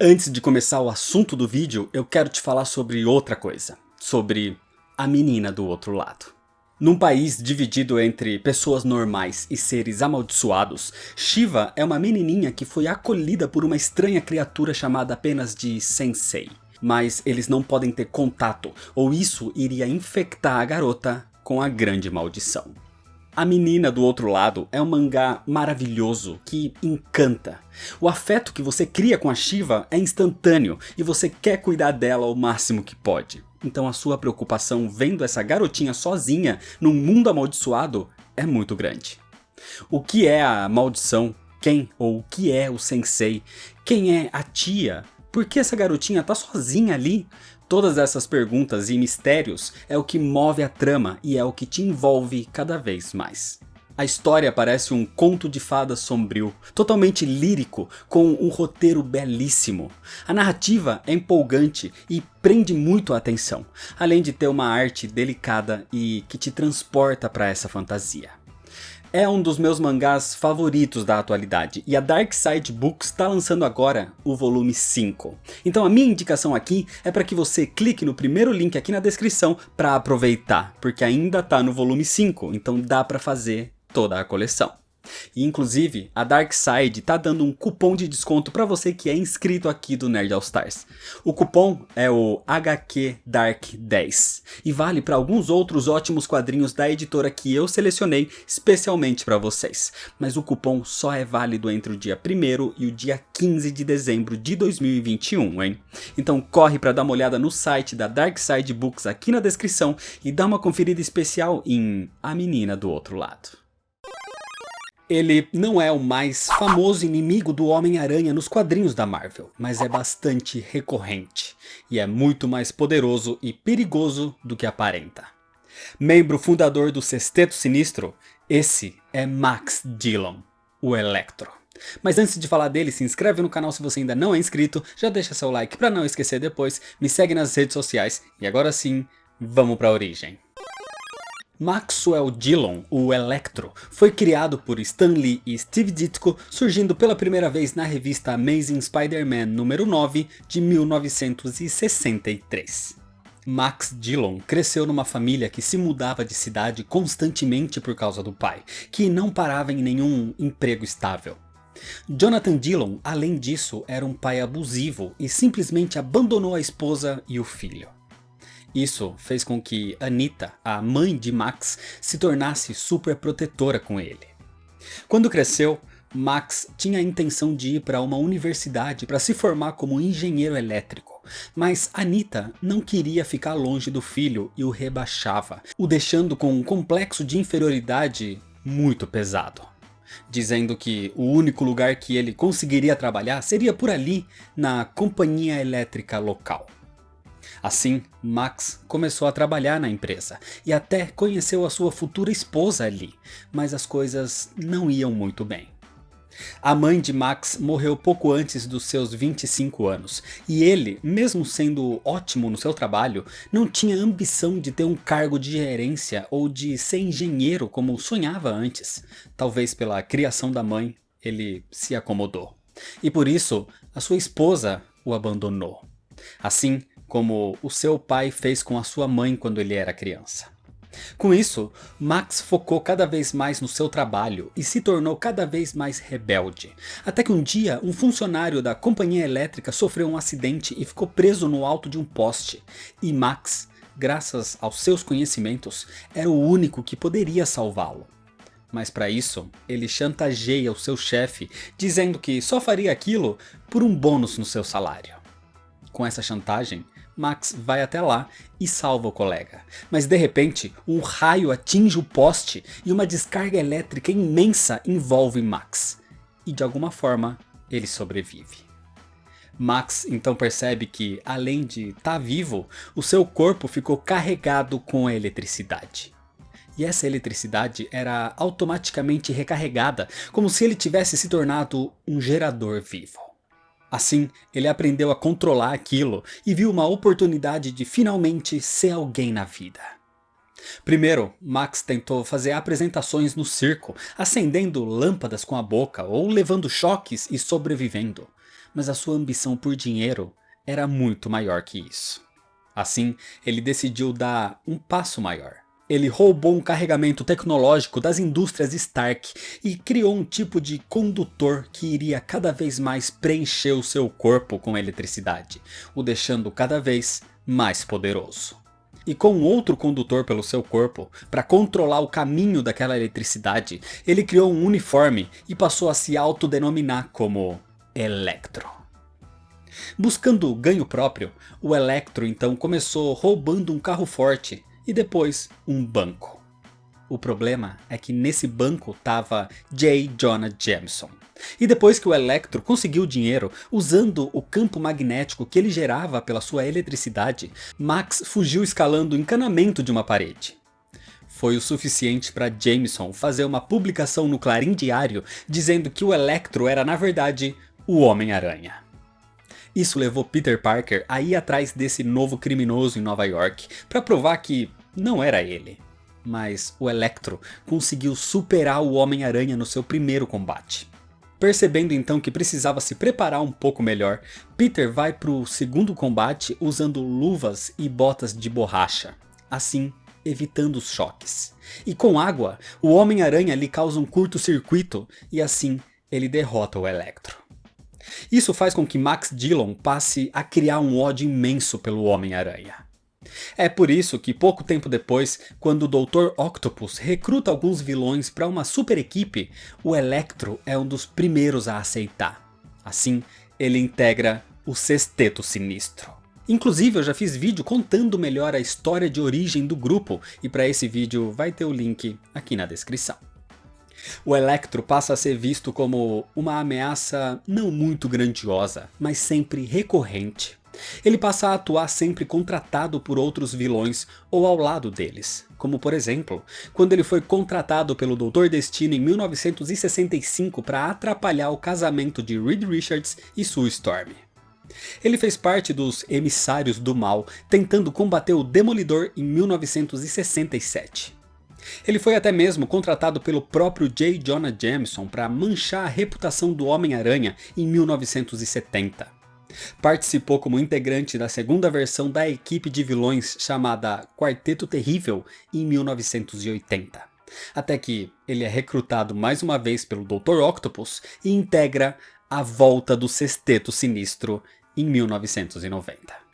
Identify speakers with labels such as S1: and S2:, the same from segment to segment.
S1: Antes de começar o assunto do vídeo, eu quero te falar sobre outra coisa. Sobre a menina do outro lado. Num país dividido entre pessoas normais e seres amaldiçoados, Shiva é uma menininha que foi acolhida por uma estranha criatura chamada apenas de Sensei. Mas eles não podem ter contato, ou isso iria infectar a garota com a grande maldição. A Menina do Outro Lado é um mangá maravilhoso que encanta. O afeto que você cria com a Shiva é instantâneo e você quer cuidar dela ao máximo que pode. Então a sua preocupação vendo essa garotinha sozinha num mundo amaldiçoado é muito grande. O que é a maldição? Quem ou o que é o sensei? Quem é a tia? Por que essa garotinha tá sozinha ali? Todas essas perguntas e mistérios é o que move a trama e é o que te envolve cada vez mais. A história parece um conto de fadas sombrio, totalmente lírico, com um roteiro belíssimo. A narrativa é empolgante e prende muito a atenção, além de ter uma arte delicada e que te transporta para essa fantasia. É um dos meus mangás favoritos da atualidade e a Dark Side Books está lançando agora o volume 5. Então a minha indicação aqui é para que você clique no primeiro link aqui na descrição para aproveitar, porque ainda está no volume 5, então dá para fazer toda a coleção. E inclusive a Dark Side tá dando um cupom de desconto para você que é inscrito aqui do Nerd All Stars. O cupom é o HQDARK10 e vale para alguns outros ótimos quadrinhos da editora que eu selecionei especialmente para vocês. Mas o cupom só é válido entre o dia 1º e o dia 15 de dezembro de 2021, hein? Então corre para dar uma olhada no site da Dark Side Books aqui na descrição e dá uma conferida especial em A Menina do Outro Lado. Ele não é o mais famoso inimigo do Homem-Aranha nos quadrinhos da Marvel, mas é bastante recorrente, e é muito mais poderoso e perigoso do que aparenta. Membro fundador do Sexteto Sinistro, esse é Max Dillon, o Electro. Mas antes de falar dele, se inscreve no canal se você ainda não é inscrito, já deixa seu like para não esquecer depois, me segue nas redes sociais, e agora sim, vamos para a origem. Maxwell Dillon, o Electro, foi criado por Stan Lee e Steve Ditko, surgindo pela primeira vez na revista Amazing Spider-Man número 9 de 1963. Max Dillon cresceu numa família que se mudava de cidade constantemente por causa do pai, que não parava em nenhum emprego estável. Jonathan Dillon, além disso, era um pai abusivo e simplesmente abandonou a esposa e o filho. Isso fez com que Anita, a mãe de Max, se tornasse super protetora com ele. Quando cresceu, Max tinha a intenção de ir para uma universidade para se formar como engenheiro elétrico, mas Anita não queria ficar longe do filho e o rebaixava, o deixando com um complexo de inferioridade muito pesado. Dizendo que o único lugar que ele conseguiria trabalhar seria por ali, na companhia elétrica local. Assim, Max começou a trabalhar na empresa e até conheceu a sua futura esposa ali, mas as coisas não iam muito bem. A mãe de Max morreu pouco antes dos seus 25 anos e ele, mesmo sendo ótimo no seu trabalho, não tinha ambição de ter um cargo de gerência ou de ser engenheiro como sonhava antes. Talvez pela criação da mãe, ele se acomodou. E por isso, a sua esposa o abandonou. Assim como o seu pai fez com a sua mãe quando ele era criança. Com isso, Max focou cada vez mais no seu trabalho e se tornou cada vez mais rebelde. Até que um dia, um funcionário da companhia elétrica sofreu um acidente e ficou preso no alto de um poste. E Max, graças aos seus conhecimentos, era o único que poderia salvá-lo. Mas para isso, ele chantageia o seu chefe, dizendo que só faria aquilo por um bônus no seu salário. Com essa chantagem, Max vai até lá e salva o colega. Mas de repente, um raio atinge o poste e uma descarga elétrica imensa envolve Max. E de alguma forma, ele sobrevive. Max então percebe que, além de estar vivo, o seu corpo ficou carregado com a eletricidade. E essa eletricidade era automaticamente recarregada, como se ele tivesse se tornado um gerador vivo. Assim, ele aprendeu a controlar aquilo e viu uma oportunidade de finalmente ser alguém na vida. Primeiro, Max tentou fazer apresentações no circo, acendendo lâmpadas com a boca ou levando choques e sobrevivendo. mas a sua ambição por dinheiro era muito maior que isso. Assim, ele decidiu dar um passo maior. Ele roubou um carregamento tecnológico das indústrias Stark e criou um tipo de condutor que iria cada vez mais preencher o seu corpo com eletricidade, o deixando cada vez mais poderoso. E com outro condutor pelo seu corpo, para controlar o caminho daquela eletricidade, ele criou um uniforme e passou a se autodenominar como Electro. Buscando ganho próprio, o Electro então começou roubando um carro forte e depois um banco. O problema é que nesse banco estava J. Jonah Jameson. E depois que o Electro conseguiu dinheiro usando o campo magnético que ele gerava pela sua eletricidade, Max fugiu escalando o encanamento de uma parede. Foi o suficiente para Jameson fazer uma publicação no Clarim Diário dizendo que o Electro era na verdade o Homem-Aranha. Isso levou Peter Parker a ir atrás desse novo criminoso em Nova York para provar que não era ele. Mas o Electro conseguiu superar o Homem-Aranha no seu primeiro combate. Percebendo então que precisava se preparar um pouco melhor, Peter vai para o segundo combate usando luvas e botas de borracha, assim evitando os choques. E com água, o Homem-Aranha lhe causa um curto-circuito e assim ele derrota o Electro. Isso faz com que Max Dillon passe a criar um ódio imenso pelo Homem-Aranha. É por isso que pouco tempo depois, quando o Dr. Octopus recruta alguns vilões para uma super equipe, o Electro é um dos primeiros a aceitar. Assim, ele integra o Sexteto Sinistro. Inclusive eu já fiz vídeo contando melhor a história de origem do grupo e para esse vídeo vai ter o link aqui na descrição. O Electro passa a ser visto como uma ameaça não muito grandiosa, mas sempre recorrente. Ele passa a atuar sempre contratado por outros vilões ou ao lado deles, como por exemplo, quando ele foi contratado pelo Dr. Destino em 1965 para atrapalhar o casamento de Reed Richards e Sue Storm. Ele fez parte dos Emissários do Mal, tentando combater o Demolidor em 1967. Ele foi até mesmo contratado pelo próprio J. Jonah Jameson para manchar a reputação do Homem-Aranha em 1970. Participou como integrante da segunda versão da equipe de vilões chamada Quarteto Terrível em 1980. Até que ele é recrutado mais uma vez pelo Dr. Octopus e integra a Volta do Sexteto Sinistro em 1990.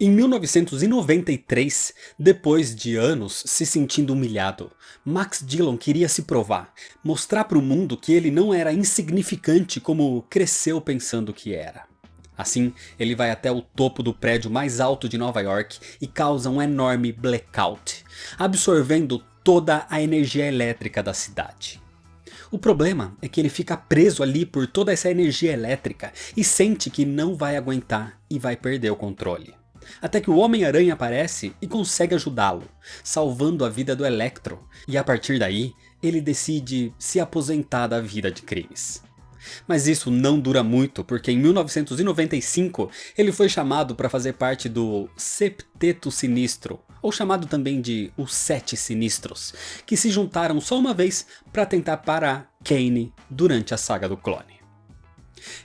S1: Em 1993, depois de anos se sentindo humilhado, Max Dillon queria se provar, mostrar para o mundo que ele não era insignificante como cresceu pensando que era. Assim, ele vai até o topo do prédio mais alto de Nova York e causa um enorme blackout, absorvendo toda a energia elétrica da cidade. O problema é que ele fica preso ali por toda essa energia elétrica e sente que não vai aguentar e vai perder o controle. Até que o Homem-Aranha aparece e consegue ajudá-lo, salvando a vida do Electro, e a partir daí, ele decide se aposentar da vida de crimes. Mas isso não dura muito, porque em 1995 ele foi chamado para fazer parte do Septeto Sinistro, ou chamado também de Os Sete Sinistros, que se juntaram só uma vez para tentar parar Kane durante a saga do clone.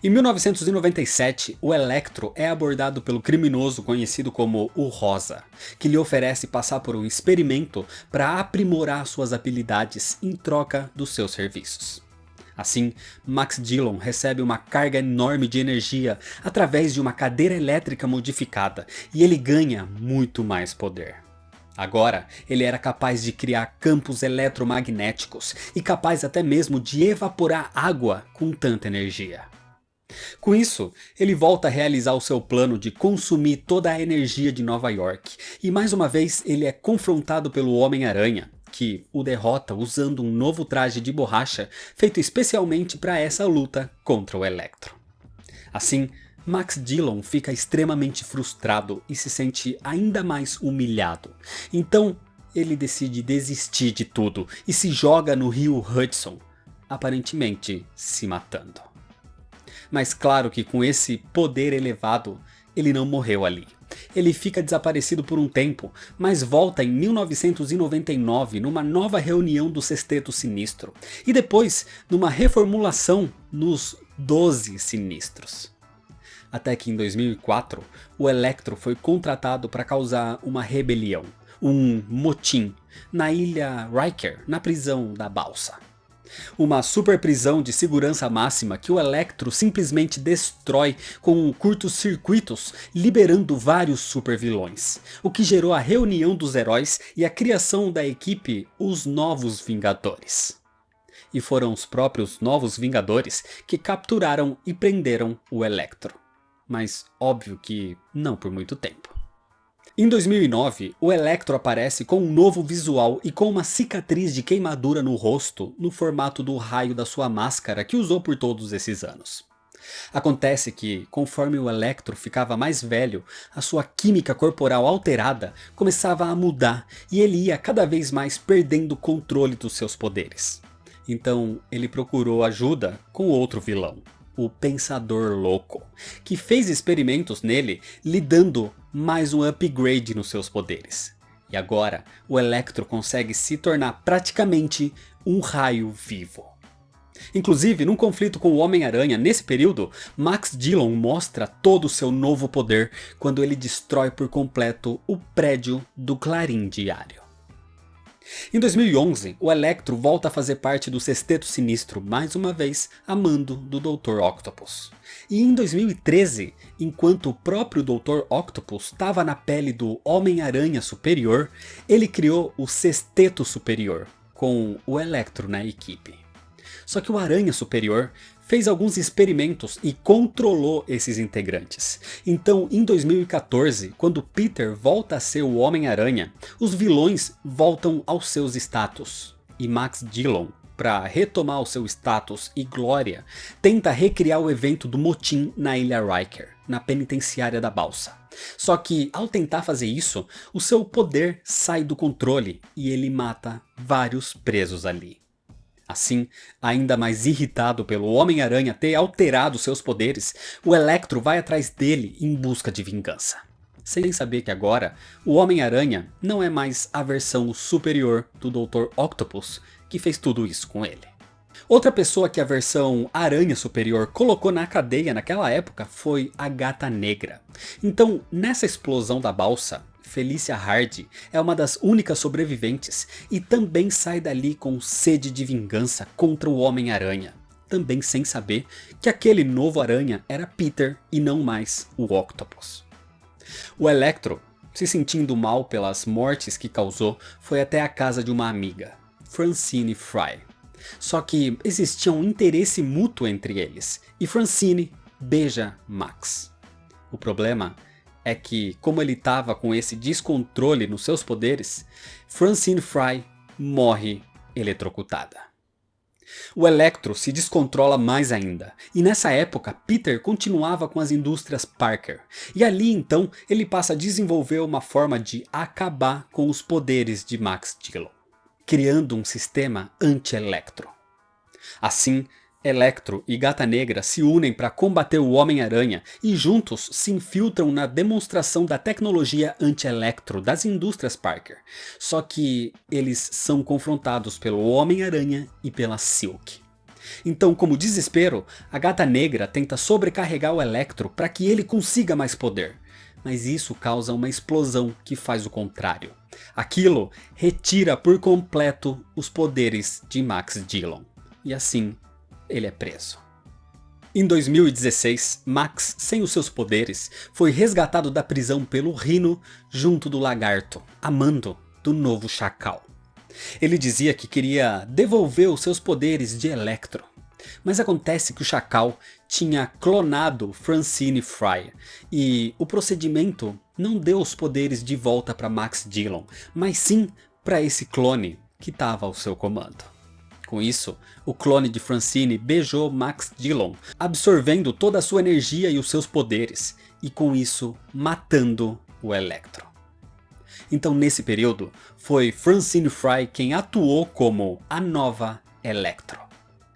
S1: Em 1997, o Electro é abordado pelo criminoso conhecido como o Rosa, que lhe oferece passar por um experimento para aprimorar suas habilidades em troca dos seus serviços. Assim, Max Dillon recebe uma carga enorme de energia através de uma cadeira elétrica modificada e ele ganha muito mais poder. Agora, ele era capaz de criar campos eletromagnéticos e capaz até mesmo de evaporar água com tanta energia. Com isso, ele volta a realizar o seu plano de consumir toda a energia de Nova York, e mais uma vez ele é confrontado pelo Homem-Aranha, que o derrota usando um novo traje de borracha feito especialmente para essa luta contra o Electro. Assim, Max Dillon fica extremamente frustrado e se sente ainda mais humilhado, então ele decide desistir de tudo e se joga no rio Hudson, aparentemente se matando. Mas claro que com esse poder elevado, ele não morreu ali. Ele fica desaparecido por um tempo, mas volta em 1999 numa nova reunião do Sexteto Sinistro, e depois numa reformulação nos 12 Sinistros. Até que em 2004, o Electro foi contratado para causar uma rebelião, um motim, na ilha Riker, na prisão da Balsa. Uma super prisão de segurança máxima que o Electro simplesmente destrói com curtos-circuitos, liberando vários super vilões, o que gerou a reunião dos heróis e a criação da equipe Os Novos Vingadores. E foram os próprios Novos Vingadores que capturaram e prenderam o Electro. Mas óbvio que não por muito tempo. Em 2009, o Electro aparece com um novo visual e com uma cicatriz de queimadura no rosto no formato do raio da sua máscara que usou por todos esses anos. Acontece que, conforme o Electro ficava mais velho, a sua química corporal alterada começava a mudar e ele ia cada vez mais perdendo o controle dos seus poderes. Então ele procurou ajuda com outro vilão, o Pensador Louco, que fez experimentos nele lhe dando mais um upgrade nos seus poderes. E agora o Electro consegue se tornar praticamente um raio vivo. Inclusive, num conflito com o Homem-Aranha nesse período, Max Dillon mostra todo o seu novo poder quando ele destrói por completo o prédio do Clarim Diário. Em 2011, o Electro volta a fazer parte do Sexteto Sinistro, mais uma vez a mando do Dr. Octopus. E em 2013, enquanto o próprio Dr. Octopus estava na pele do Homem-Aranha Superior, ele criou o Sexteto Superior, com o Electro na equipe. Só que o Aranha Superior fez alguns experimentos e controlou esses integrantes. Então, em 2014, quando Peter volta a ser o Homem-Aranha, os vilões voltam aos seus status. E Max Dillon, para retomar o seu status e glória, tenta recriar o evento do motim na Ilha Riker, na penitenciária da Balsa. Só que, ao tentar fazer isso, o seu poder sai do controle e ele mata vários presos ali. Assim, ainda mais irritado pelo Homem-Aranha ter alterado seus poderes, o Electro vai atrás dele em busca de vingança. Sem saber que agora, o Homem-Aranha não é mais a versão superior do Dr. Octopus que fez tudo isso com ele. Outra pessoa que a versão Aranha Superior colocou na cadeia naquela época foi a Gata Negra. Então, nessa explosão da balsa, Felicia Hardy é uma das únicas sobreviventes e também sai dali com sede de vingança contra o Homem-Aranha, também sem saber que aquele novo Aranha era Peter e não mais o Octopus. O Electro, se sentindo mal pelas mortes que causou, foi até a casa de uma amiga, Francine Fry. Só que existia um interesse mútuo entre eles e Francine beija Max. O problema é que, como ele estava com esse descontrole nos seus poderes, Francine Fry morre eletrocutada. O Electro se descontrola mais ainda, e nessa época Peter continuava com as indústrias Parker, e ali então ele passa a desenvolver uma forma de acabar com os poderes de Max Dillon, criando um sistema anti-Electro. Assim, Electro e Gata Negra se unem para combater o Homem-Aranha e juntos se infiltram na demonstração da tecnologia anti-Electro das indústrias Parker. Só que eles são confrontados pelo Homem-Aranha e pela Silk. Então, como desespero, a Gata Negra tenta sobrecarregar o Electro para que ele consiga mais poder. Mas isso causa uma explosão que faz o contrário. Aquilo retira por completo os poderes de Max Dillon. E assim, ele é preso. Em 2016, Max, sem os seus poderes, foi resgatado da prisão pelo Rhino junto do Lagarto, a mando do novo Chacal. Ele dizia que queria devolver os seus poderes de Electro. Mas acontece que o Chacal tinha clonado Francine Fry e o procedimento não deu os poderes de volta para Max Dillon, mas sim para esse clone que estava ao seu comando. Com isso, o clone de Francine beijou Max Dillon, absorvendo toda a sua energia e os seus poderes, e com isso matando o Electro. Então nesse período, foi Francine Fry quem atuou como a nova Electro.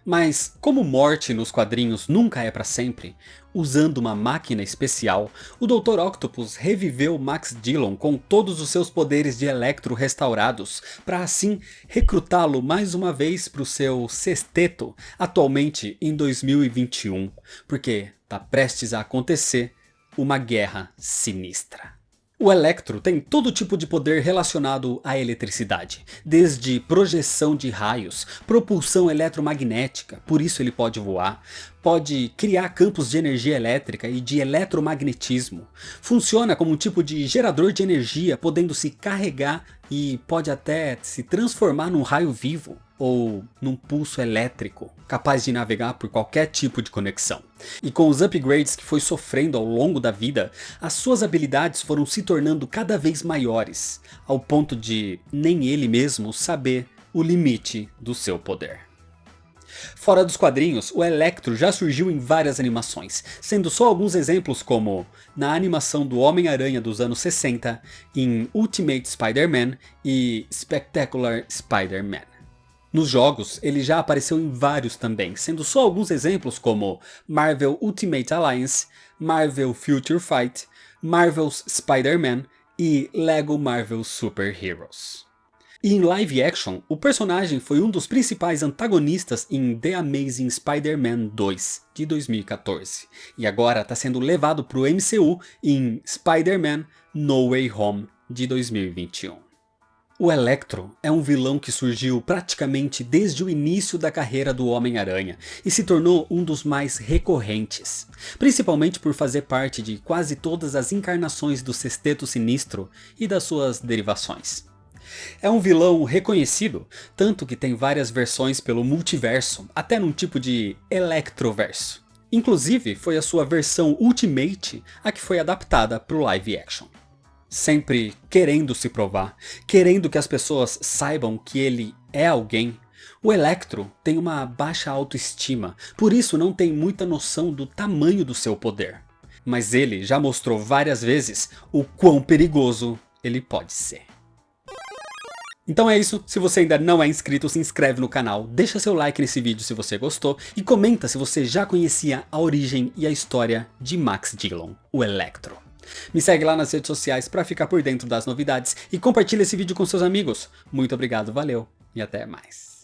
S1: Mas como morte nos quadrinhos nunca é para sempre, usando uma máquina especial, o Dr. Octopus reviveu Max Dillon com todos os seus poderes de Electro restaurados, para assim recrutá-lo mais uma vez para o seu sexteto, atualmente em 2021, porque tá prestes a acontecer uma guerra sinistra. O Electro tem todo tipo de poder relacionado à eletricidade, desde projeção de raios, propulsão eletromagnética, por isso ele pode voar, pode criar campos de energia elétrica e de eletromagnetismo, funciona como um tipo de gerador de energia, podendo se carregar e pode até se transformar num raio vivo ou num pulso elétrico, capaz de navegar por qualquer tipo de conexão. E com os upgrades que foi sofrendo ao longo da vida, as suas habilidades foram se tornando cada vez maiores, ao ponto de nem ele mesmo saber o limite do seu poder. Fora dos quadrinhos, o Electro já surgiu em várias animações, sendo só alguns exemplos como na animação do Homem-Aranha dos anos 60, em Ultimate Spider-Man e Spectacular Spider-Man. Nos jogos, ele já apareceu em vários também, sendo só alguns exemplos como Marvel Ultimate Alliance, Marvel Future Fight, Marvel's Spider-Man e Lego Marvel Super Heroes. E em live action, o personagem foi um dos principais antagonistas em The Amazing Spider-Man 2, de 2014, e agora está sendo levado para o MCU em Spider-Man No Way Home, de 2021. O Electro é um vilão que surgiu praticamente desde o início da carreira do Homem-Aranha e se tornou um dos mais recorrentes, principalmente por fazer parte de quase todas as encarnações do Sexteto Sinistro e das suas derivações. É um vilão reconhecido, tanto que tem várias versões pelo multiverso, até num tipo de Electroverso. Inclusive foi a sua versão Ultimate a que foi adaptada para o live action. Sempre querendo se provar, querendo que as pessoas saibam que ele é alguém, o Electro tem uma baixa autoestima, por isso não tem muita noção do tamanho do seu poder. Mas ele já mostrou várias vezes o quão perigoso ele pode ser. Então é isso, se você ainda não é inscrito, se inscreve no canal, deixa seu like nesse vídeo se você gostou e comenta se você já conhecia a origem e a história de Max Dillon, o Electro. Me segue lá nas redes sociais para ficar por dentro das novidades e compartilha esse vídeo com seus amigos. Muito obrigado, valeu e até mais.